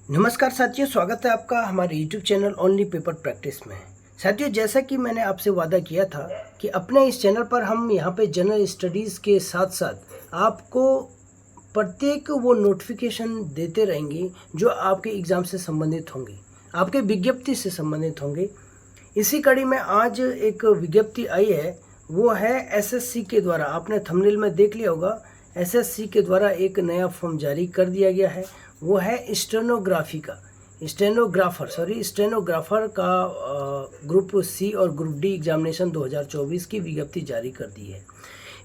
नमस्कार साथियों, स्वागत है आपका हमारे YouTube channel only paper practice में। साथियों, जैसा कि मैंने आपसे वादा किया था कि अपने इस चैनल पर हम यहाँ पे जनरल स्टडीज़ के साथ साथ आपको प्रत्येक वो नोटिफिकेशन देते रहेंगे जो आपके एग्ज़ाम से संबंधित होंगे, आपके विज्ञप्ति से संबंधित होंगे। इसी कड़ी में आज एक विज्ञप्ति आई है, वो है एसएससी के द्वारा। आपने थंबनेल में देख लिया होगा, एसएससी के द्वारा एक नया फॉर्म जारी कर दिया गया है। वो है स्टेनोग्राफर का ग्रुप सी और ग्रुप डी एग्जामिनेशन 2024 की विज्ञप्ति जारी कर दी है।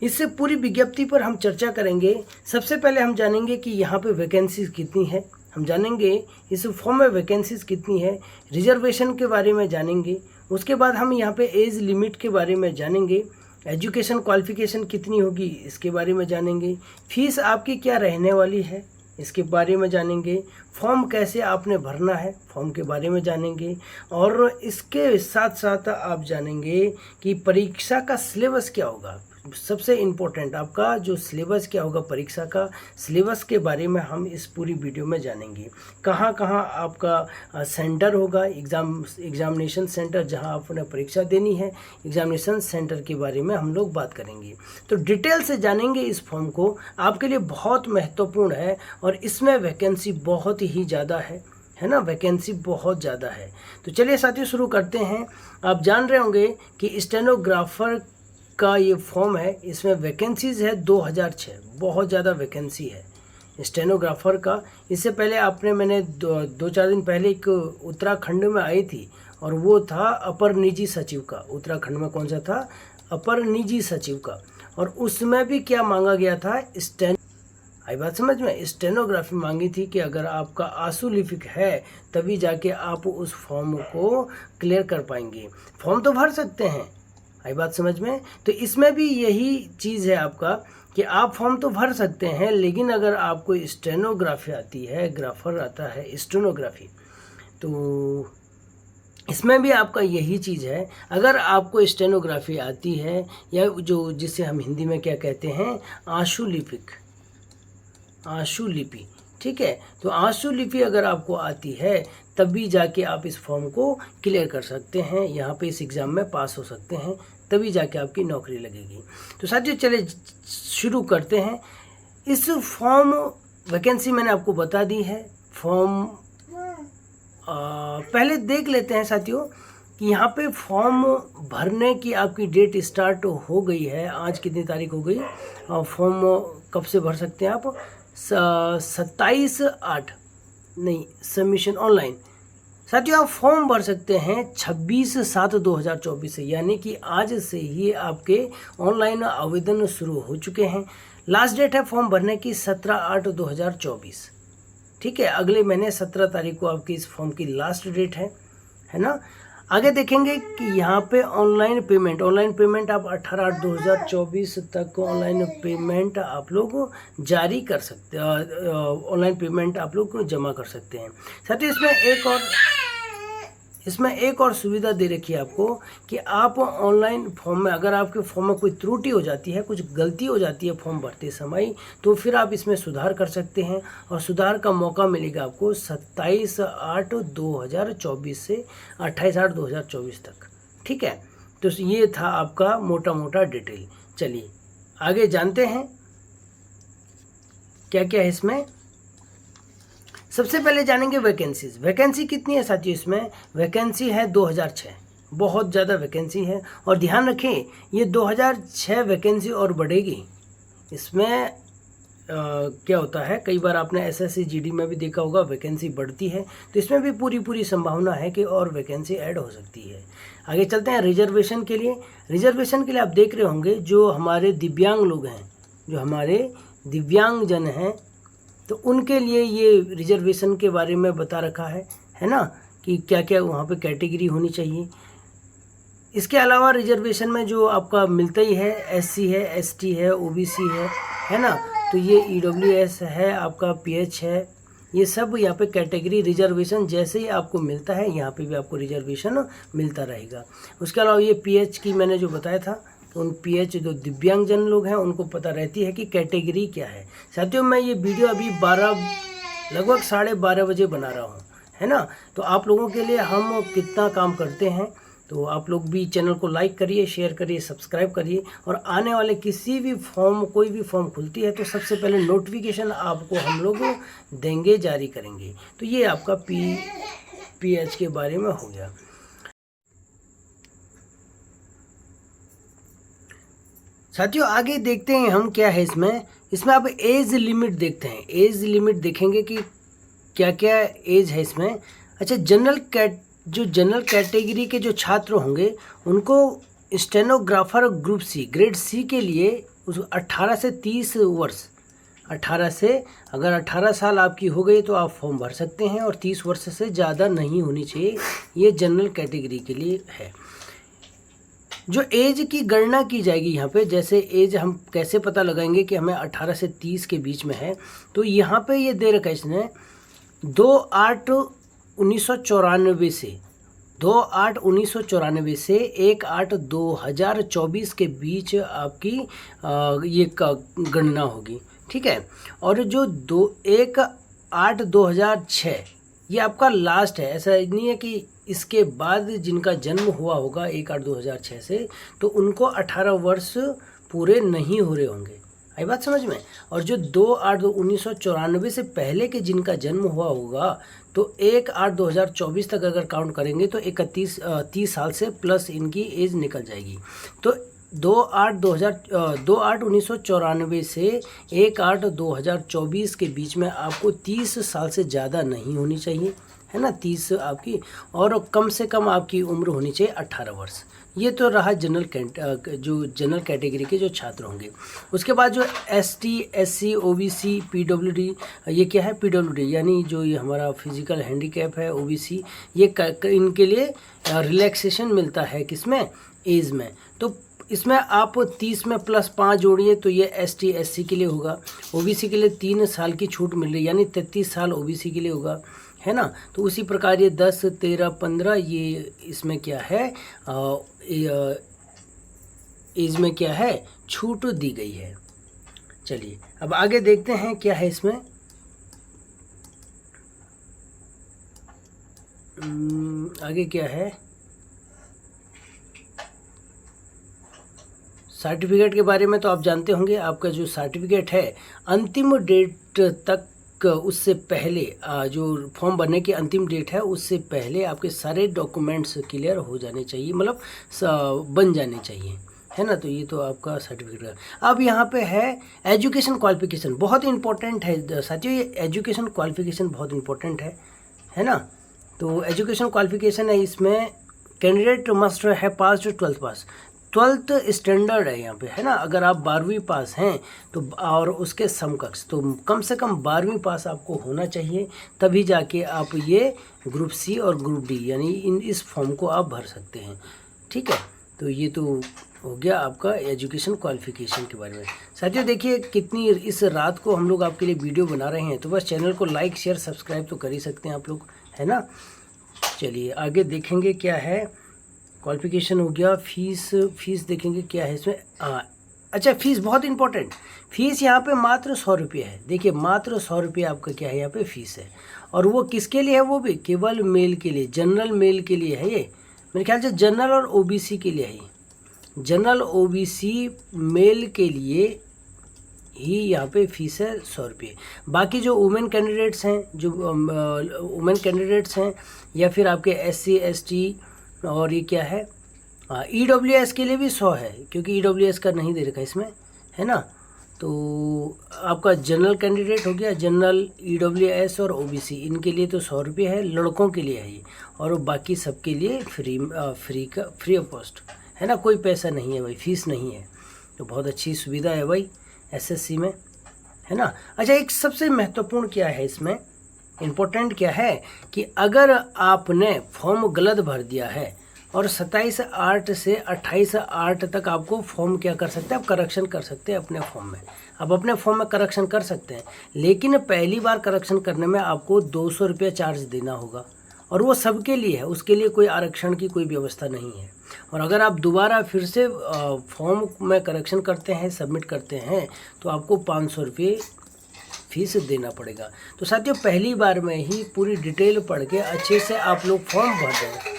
इससे पूरी विज्ञप्ति पर हम चर्चा करेंगे। सबसे पहले हम जानेंगे कि यहाँ पे वैकेंसीज कितनी है, हम जानेंगे इस फॉर्म में वैकेंसीज कितनी है, रिजर्वेशन के बारे में जानेंगे। उसके बाद हम यहाँ पे एज लिमिट के बारे में जानेंगे, एजुकेशन क्वालिफिकेशन कितनी होगी इसके बारे में जानेंगे, फीस आपकी क्या रहने वाली है इसके बारे में जानेंगे, फॉर्म कैसे आपने भरना है फॉर्म के बारे में जानेंगे, और इसके साथ साथ आप जानेंगे कि परीक्षा का सिलेबस क्या होगा। सबसे इम्पोर्टेंट आपका जो सिलेबस क्या होगा, परीक्षा का सिलेबस के बारे में हम इस पूरी वीडियो में जानेंगे। कहाँ कहाँ आपका सेंटर होगा, एग्जामिनेशन सेंटर जहाँ आपने परीक्षा देनी है, एग्जामिनेशन सेंटर के बारे में हम लोग बात करेंगे। तो डिटेल से जानेंगे इस फॉर्म को, आपके लिए बहुत महत्वपूर्ण है और इसमें वैकेंसी बहुत ही ज़्यादा है ना, वैकेंसी बहुत ज़्यादा है। तो चलिए साथियों शुरू करते हैं। आप जान रहे होंगे कि स्टेनोग्राफर का ये फॉर्म है, इसमें वैकेंसीज है 2006, बहुत ज़्यादा वैकेंसी है स्टेनोग्राफर का। इससे पहले मैंने दो चार दिन पहले एक उत्तराखंड में आई थी और वो था अपर निजी सचिव का। उत्तराखंड में कौन सा था? अपर निजी सचिव का। और उसमें भी क्या मांगा गया था? आई बात समझ में? स्टेनोग्राफी मांगी थी कि अगर आपका आशुलिपिक है तभी जाके आप उस फॉर्म को क्लियर कर पाएंगे। फॉर्म तो भर सकते हैं, आई बात समझ में? तो इसमें भी यही चीज़ है आपका कि आप फॉर्म तो भर सकते हैं, लेकिन अगर आपको स्टेनोग्राफी आती है, ग्राफर आता है स्टेनोग्राफी, तो इसमें भी आपका यही चीज़ है। अगर आपको स्टेनोग्राफी आती है, या जो जिसे हम हिंदी में क्या कहते हैं, आशुलिपि, ठीक है, तो आशुलिपि अगर आपको आती है तभी जाके आप इस फॉर्म को क्लियर कर सकते हैं, यहाँ पे इस एग्ज़ाम में पास हो सकते हैं, तभी जाके आपकी नौकरी लगेगी। तो साथियों चले शुरू करते हैं। इस फॉर्म वैकेंसी मैंने आपको बता दी है। फॉर्म पहले देख लेते हैं साथियों कि यहाँ पे फॉर्म भरने की आपकी डेट स्टार्ट हो गई है। आज कितनी तारीख हो गई? फॉर्म कब से भर सकते हैं आप? 27/8 नहीं, सबमिशन ऑनलाइन। साथियों आप फॉर्म भर सकते हैं 26/7/2024 से, यानी कि आज से ही आपके ऑनलाइन आवेदन शुरू हो चुके हैं। लास्ट डेट है फॉर्म भरने की 17/8/2024, ठीक है, अगले महीने 17 तारीख को आपकी इस फॉर्म की लास्ट डेट है ना। आगे देखेंगे कि यहाँ पे ऑनलाइन पेमेंट आप 18/8/2024 तक ऑनलाइन पेमेंट आप लोग जारी कर सकते हैं, ऑनलाइन पेमेंट आप लोग जमा कर सकते हैं। साथ ही इसमें एक और सुविधा दे रखी है आपको कि आप ऑनलाइन फॉर्म में, अगर आपके फॉर्म में कोई त्रुटि हो जाती है, कुछ गलती हो जाती है फॉर्म भरते समय, तो फिर आप इसमें सुधार कर सकते हैं और सुधार का मौका मिलेगा आपको 27/8/2024 से 28/8/2024 तक, ठीक है। तो ये था आपका मोटा मोटा डिटेल। चलिए आगे जानते हैं क्या क्या है इसमें। सबसे पहले जानेंगे वैकेंसीज। वैकेंसी कितनी है साथियों? इसमें वैकेंसी है 2006, बहुत ज़्यादा वैकेंसी है। और ध्यान रखें ये 2006 वैकेंसी और बढ़ेगी। इसमें क्या होता है, कई बार आपने एसएससी जीडी में भी देखा होगा वैकेंसी बढ़ती है, तो इसमें भी पूरी संभावना है कि और वैकेंसी ऐड हो सकती है। आगे चलते हैं रिजर्वेशन के लिए। रिजर्वेशन के लिए आप देख रहे होंगे जो हमारे दिव्यांग लोग हैं, जो हमारे दिव्यांगजन हैं, तो उनके लिए ये रिजर्वेशन के बारे में बता रखा है ना, कि क्या क्या वहाँ पे कैटेगरी होनी चाहिए। इसके अलावा रिजर्वेशन में जो आपका मिलता ही है, एससी है, एसटी है, ओबीसी है ना, तो ये ईडब्ल्यूएस है, आपका पीएच है, ये सब यहाँ पे कैटेगरी रिजर्वेशन जैसे ही आपको मिलता है, यहाँ पे भी आपको रिजर्वेशन मिलता रहेगा। उसके अलावा ये पीएच की मैंने जो बताया था, तो उन पीएच जो दिव्यांगजन लोग हैं उनको पता रहती है कि कैटेगरी क्या है। साथियों मैं ये वीडियो अभी लगभग 12:30 बजे बना रहा हूँ, है ना। तो आप लोगों के लिए हम कितना काम करते हैं, तो आप लोग भी चैनल को लाइक करिए, शेयर करिए, सब्सक्राइब करिए, और आने वाले किसी भी फॉर्म, कोई भी फॉर्म खुलती है तो सबसे पहले नोटिफिकेशन आपको हम लोग देंगे, जारी करेंगे। तो ये आपका PH के बारे में हो गया। साथियों आगे देखते हैं हम क्या है इसमें आप एज लिमिट देखते हैं। एज लिमिट देखेंगे कि क्या क्या एज है इसमें। अच्छा, जो जनरल कैटेगरी के जो छात्र होंगे उनको stenographer group C, grade C के लिए 18 से 30 वर्ष, 18 से, अगर 18 साल आपकी हो गई तो आप फॉर्म भर सकते हैं, और 30 वर्ष से ज़्यादा नहीं होनी चाहिए। ये जनरल कैटेगरी के लिए है। जो एज की गणना की जाएगी यहाँ पे, जैसे एज हम कैसे पता लगाएंगे कि हमें 18 से 30 के बीच में है, तो यहाँ पे ये दे रखा है इसने 2/8/1994 से 2/8/1994 से 1/8/2024 के बीच आपकी ये गणना होगी, ठीक है। और जो 1/8/2006 ये आपका लास्ट है। ऐसा नहीं है कि इसके बाद जिनका जन्म हुआ होगा 1/8/2006 से, तो उनको 18 वर्ष पूरे नहीं हो रहे होंगे। आई बात समझ में। और जो 2/8/1994 से पहले के जिनका जन्म हुआ होगा, तो 1/8/2024 तक अगर काउंट करेंगे तो 30 साल से प्लस इनकी एज निकल जाएगी। तो 2/8/1994 से 1/8/2024 के बीच में आपको 30 साल से ज़्यादा नहीं होनी चाहिए, है ना, 30 आपकी, और कम से कम आपकी उम्र होनी चाहिए 18 वर्ष। ये तो रहा जो जनरल कैटेगरी के जो छात्र होंगे। उसके बाद जो ST, SC, OBC, PWD, ये क्या है PWD यानी जो ये हमारा फिजिकल हैंडीकैप है, OBC, ये इनके लिए रिलैक्सेशन मिलता है किसमें, एज में। तो इसमें आप 30 में +5 जोड़िए तो ये ST, SC के लिए होगा। OBC के लिए 3 साल की छूट मिल रही, यानी 33 साल OBC के लिए होगा, है ना। तो उसी प्रकार ये 10, 13, 15 ये इसमें क्या है, एज में क्या है, छूट दी गई है। चलिए अब आगे देखते हैं क्या है इसमें। आगे क्या है, सर्टिफिकेट के बारे में तो आप जानते होंगे। आपका जो सर्टिफिकेट है अंतिम डेट तक, उससे पहले जो फॉर्म भरने की अंतिम डेट है उससे पहले आपके सारे डॉक्यूमेंट्स क्लियर हो जाने चाहिए, मतलब बन जाने चाहिए, है ना। तो ये तो आपका सर्टिफिकेट है। अब यहाँ पे है एजुकेशन क्वालिफिकेशन, बहुत इंपॉर्टेंट है साथियों। ये एजुकेशन क्वालिफिकेशन बहुत इंपॉर्टेंट है ना। तो एजुकेशन क्वालिफिकेशन है, इसमें कैंडिडेट मस्ट है पास to 12th pass, 12th standard है यहाँ पे, है ना। अगर आप 12वीं पास हैं तो, और उसके समकक्ष, तो कम से कम 12वीं पास आपको होना चाहिए, तभी जाके आप ये ग्रुप सी और ग्रुप डी यानी इस फॉर्म को आप भर सकते हैं, ठीक है। तो ये तो हो गया आपका एजुकेशन क्वालिफिकेशन के बारे में। साथियों देखिए कितनी इस रात को हम लोग आपके लिए वीडियो बना रहे हैं, तो बस चैनल को लाइक शेयर सब्सक्राइब तो कर ही सकते हैं आप लोग, है ना। चलिए आगे देखेंगे क्या है। क्वालिफिकेशन हो गया। फीस देखेंगे क्या है इसमें। अच्छा, फीस बहुत इंपॉर्टेंट। फीस यहाँ पे मात्र 100 रुपये है। देखिए मात्र 100 रुपये आपका क्या है यहाँ पे फीस है, और वो किसके लिए है, वो भी केवल मेल के लिए, जनरल मेल के लिए है। ये मेरे ख्याल से जनरल और OBC के लिए है। जनरल OBC मेल के लिए ही यहाँ पे फीस है 100 रुपये। बाकी जो वुमेन कैंडिडेट्स हैं, या फिर आपके SC ST, और ये क्या है EWS के लिए भी 100 है, क्योंकि EWS का नहीं दे रखा इसमें, है ना। तो आपका जनरल कैंडिडेट हो गया, जनरल, EWS और OBC, इनके लिए तो 100 रुपये है, लड़कों के लिए है ये, और बाकी सबके लिए फ्री ऑफ कॉस्ट, है ना। कोई पैसा नहीं है भाई, फीस नहीं है। तो बहुत अच्छी सुविधा है भाई SSC में, है ना। अच्छा, एक सबसे महत्वपूर्ण क्या है इसमें, इम्पोर्टेंट क्या है कि अगर आपने फॉर्म गलत भर दिया है और 27/8 से 28/8 तक आपको फॉर्म क्या कर सकते हैं, आप करेक्शन कर सकते हैं अपने फॉर्म में। आप अपने फॉर्म में करेक्शन कर सकते हैं, लेकिन पहली बार करेक्शन करने में आपको 200 रुपये चार्ज देना होगा, और वो सबके लिए है, उसके लिए कोई आरक्षण की कोई व्यवस्था नहीं है। और अगर आप दोबारा फिर से फॉर्म में करेक्शन करते हैं, सबमिट करते हैं, तो आपको 500 रुपये फीस देना पड़ेगा। तो साथियों पहली बार में ही पूरी डिटेल पढ़ के अच्छे से आप लोग फॉर्म भर दें,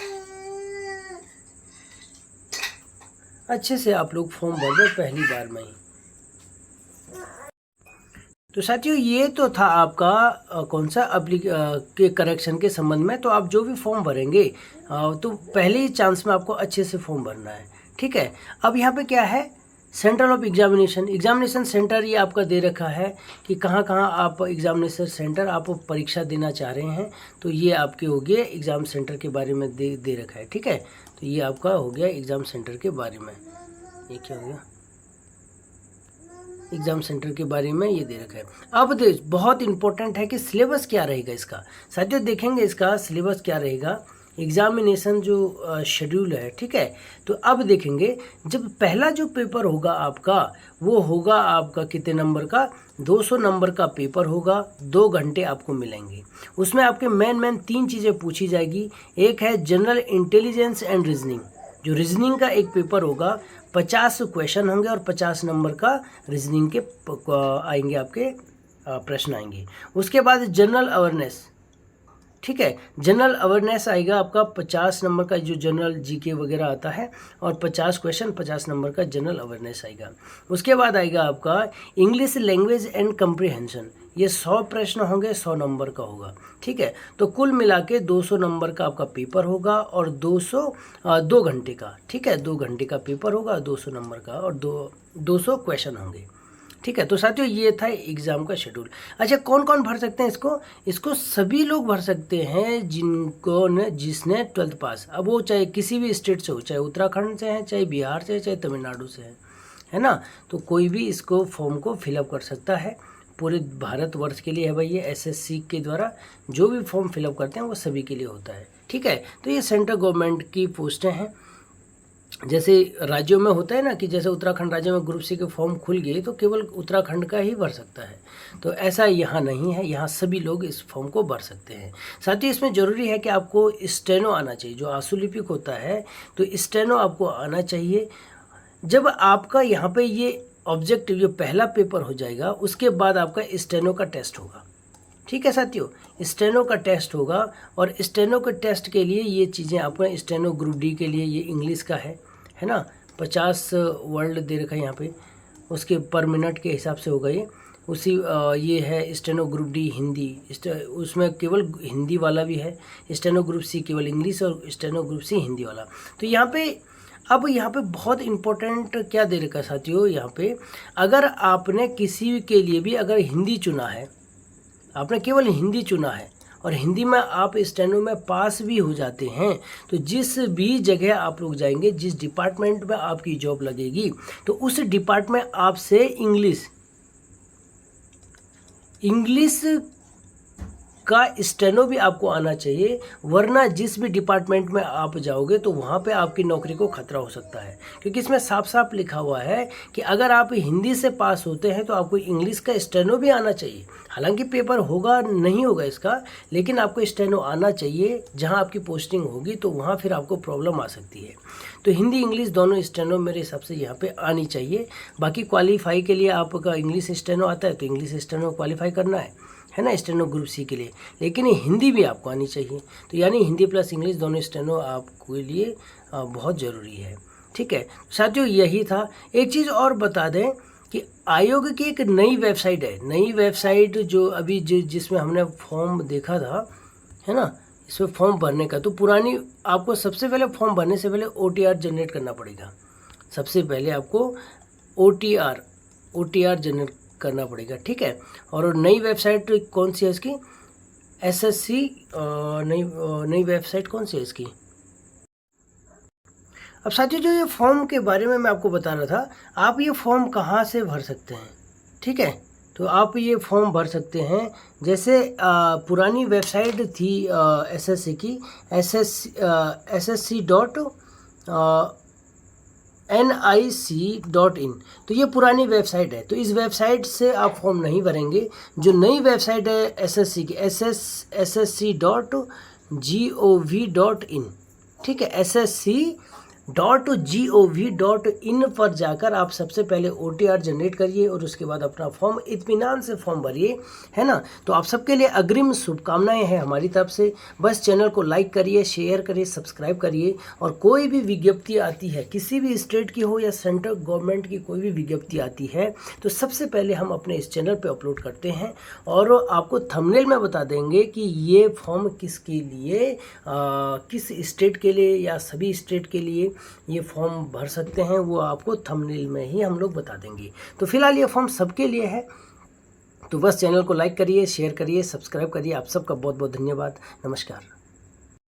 अच्छे से आप लोग फॉर्म भर दें पहली बार में ही। तो साथियों ये तो था आपका कौन सा के करेक्शन के संबंध में। तो आप जो भी फॉर्म भरेंगे तो पहले ही चांस में आपको अच्छे से फॉर्म भरना है, ठीक है। अब यहाँ पे क्या है, सेंटर ऑफ एग्जामिनेशन सेंटर ये आपका दे रखा है कि कहाँ कहाँ आप एग्जामिनेशन सेंटर आप परीक्षा देना चाह रहे हैं। तो ये आपके हो गए एग्ज़ाम सेंटर के बारे में दे रखा है, ठीक है। तो ये आपका हो गया एग्ज़ाम सेंटर के बारे में। ये क्या हो गया, एग्ज़ाम सेंटर के बारे में ये दे रखा है। अब बहुत इंपॉर्टेंट है कि सिलेबस क्या रहेगा इसका। साथियों देखेंगे इसका सिलेबस क्या रहेगा, एग्जामिनेशन जो शेड्यूल है, ठीक है। तो अब देखेंगे जब पहला जो पेपर होगा आपका वो होगा आपका कितने नंबर का, 200 नंबर का पेपर होगा, 2 घंटे आपको मिलेंगे। उसमें आपके मेन 3 चीज़ें पूछी जाएगी। एक है जनरल इंटेलिजेंस एंड रीजनिंग, जो रीजनिंग का एक पेपर होगा, 50 क्वेश्चन होंगे और 50 नंबर का रीजनिंग के आएंगे, आपके प्रश्न आएंगे। उसके बाद जनरल अवेयरनेस, ठीक है, जनरल अवेयरनेस आएगा आपका 50 नंबर का जो जनरल जीके वगैरह आता है, और 50 क्वेश्चन 50 नंबर का जनरल अवेयरनेस आएगा। उसके बाद आएगा आपका इंग्लिश लैंग्वेज एंड कम्प्रीहेंशन, ये 100 प्रश्न होंगे, 100 नंबर का होगा, ठीक है। तो कुल मिला के 200 नंबर का आपका पेपर होगा और 2 घंटे का, ठीक है, 2 घंटे का पेपर होगा, 200 नंबर का, और 200 क्वेश्चन होंगे, ठीक है। तो साथियों ये था एग्ज़ाम का शेड्यूल। अच्छा कौन कौन भर सकते हैं इसको सभी लोग भर सकते हैं जिसने 12th पास, अब वो चाहे किसी भी स्टेट से हो, चाहे उत्तराखंड से है, चाहे बिहार से है, चाहे तमिलनाडु से है ना। तो कोई भी इसको फॉर्म को फिलअप कर सकता है। पूरे भारतवर्ष के लिए है भाई, ये एसएससी के द्वारा जो भी फॉर्म फिलअप करते हैं वो सभी के लिए होता है, ठीक है। तो ये सेंट्रल गवर्नमेंट की पोस्टें हैं। जैसे राज्यों में होता है ना कि जैसे उत्तराखंड राज्य में ग्रुप सी के फॉर्म खुल गए तो केवल उत्तराखंड का ही भर सकता है, तो ऐसा यहाँ नहीं है, यहाँ सभी लोग इस फॉर्म को भर सकते हैं। साथ ही इसमें ज़रूरी है कि आपको स्टेनो आना चाहिए, जो आशुलिपिक होता है तो स्टेनो आपको आना चाहिए। जब आपका यहाँ पे ये ऑब्जेक्टिव जो पहला पेपर हो जाएगा उसके बाद आपका स्टेनो का टेस्ट होगा, ठीक है साथियों, स्टेनो का टेस्ट होगा। और स्टेनो के टेस्ट के लिए ये चीज़ें आपको, स्टेनो ग्रुप डी के लिए ये इंग्लिश का है ना, 50 वर्ड दे रखा है यहाँ पे, उसके पर मिनट के हिसाब से होगा ये। उसी ये है स्टेनो ग्रुप डी हिंदी, उसमें केवल हिंदी वाला भी है, स्टेनो ग्रुप सी केवल इंग्लिश और स्टेनो ग्रुप सी हिंदी वाला। तो यहाँ पे अब यहाँ पे बहुत इम्पोर्टेंट क्या दे रखा है साथियों, यहाँ पे अगर आपने किसी के लिए भी अगर हिंदी चुना है, आपने केवल हिंदी चुना है और हिंदी में आप स्टेनो में पास भी हो जाते हैं, तो जिस भी जगह आप लोग जाएंगे, जिस डिपार्टमेंट में आपकी जॉब लगेगी, तो उस डिपार्टमेंट आपसे इंग्लिश का स्टेनो भी आपको आना चाहिए, वरना जिस भी डिपार्टमेंट में आप जाओगे तो वहाँ पे आपकी नौकरी को खतरा हो सकता है। क्योंकि इसमें साफ साफ लिखा हुआ है कि अगर आप हिंदी से पास होते हैं तो आपको इंग्लिश का स्टेनो भी आना चाहिए। हालांकि पेपर होगा नहीं होगा इसका, लेकिन आपको स्टेनो आना चाहिए। जहाँ आपकी पोस्टिंग होगी तो वहाँ फिर आपको प्रॉब्लम आ सकती है। तो हिंदी इंग्लिश दोनों स्टेनो मेरे हिसाब से यहाँ पे आनी चाहिए। बाकी क्वालिफाई के लिए आपका इंग्लिश स्टेनो आता है तो इंग्लिश स्टेनो क्वालिफाई करना है ना, स्टेनो ग्रुप सी के लिए, लेकिन हिंदी भी आपको आनी चाहिए। तो यानी हिंदी प्लस इंग्लिश दोनों स्टेनो आपके लिए बहुत ज़रूरी है, ठीक है साथियों। यही था। एक चीज़ और बता दें कि आयोग की एक नई वेबसाइट है, नई वेबसाइट जो अभी जिसमें हमने फॉर्म देखा था, है ना, इसमें फॉर्म भरने का। तो पुरानी आपको सबसे पहले फॉर्म भरने से पहले OTR जनरेट करना पड़ेगा। सबसे पहले आपको OTR जनरेट करना पड़ेगा, ठीक है। और नई वेबसाइट कौन सी है इसकी, SSC नई वेबसाइट कौन सी है इसकी। अब साथियों जो ये फॉर्म के बारे में मैं आपको बता रहा था, आप ये फॉर्म कहाँ से भर सकते हैं, ठीक है। तो आप ये फॉर्म भर सकते हैं, जैसे पुरानी वेबसाइट थी SSC की, ssc.nic.in, तो ये पुरानी वेबसाइट है। तो इस वेबसाइट से आप फॉर्म नहीं भरेंगे। जो नई वेबसाइट है SSC की, ssc.gov.in, ठीक है, SSC .gov.in पर जाकर आप सबसे पहले OTR जनरेट करिए और उसके बाद अपना फॉर्म इत्मीनान से फॉर्म भरिए, है ना। तो आप सबके लिए अग्रिम शुभकामनाएं हैं हमारी तरफ से। बस चैनल को लाइक करिए, शेयर करिए, सब्सक्राइब करिए, और कोई भी विज्ञप्ति आती है, किसी भी स्टेट की हो या सेंट्रल गवर्नमेंट की कोई भी विज्ञप्ति आती है, तो सबसे पहले हम अपने इस चैनल पे अपलोड करते हैं और आपको थंबनेल में बता देंगे कि ये फॉर्म किसके लिए, किस स्टेट के लिए या सभी स्टेट के लिए ये फॉर्म भर सकते हैं, वो आपको थंबनेल में ही हम लोग बता देंगे। तो फिलहाल ये फॉर्म सबके लिए है। तो बस चैनल को लाइक करिए, शेयर करिए, सब्सक्राइब करिए। आप सबका बहुत बहुत धन्यवाद। नमस्कार।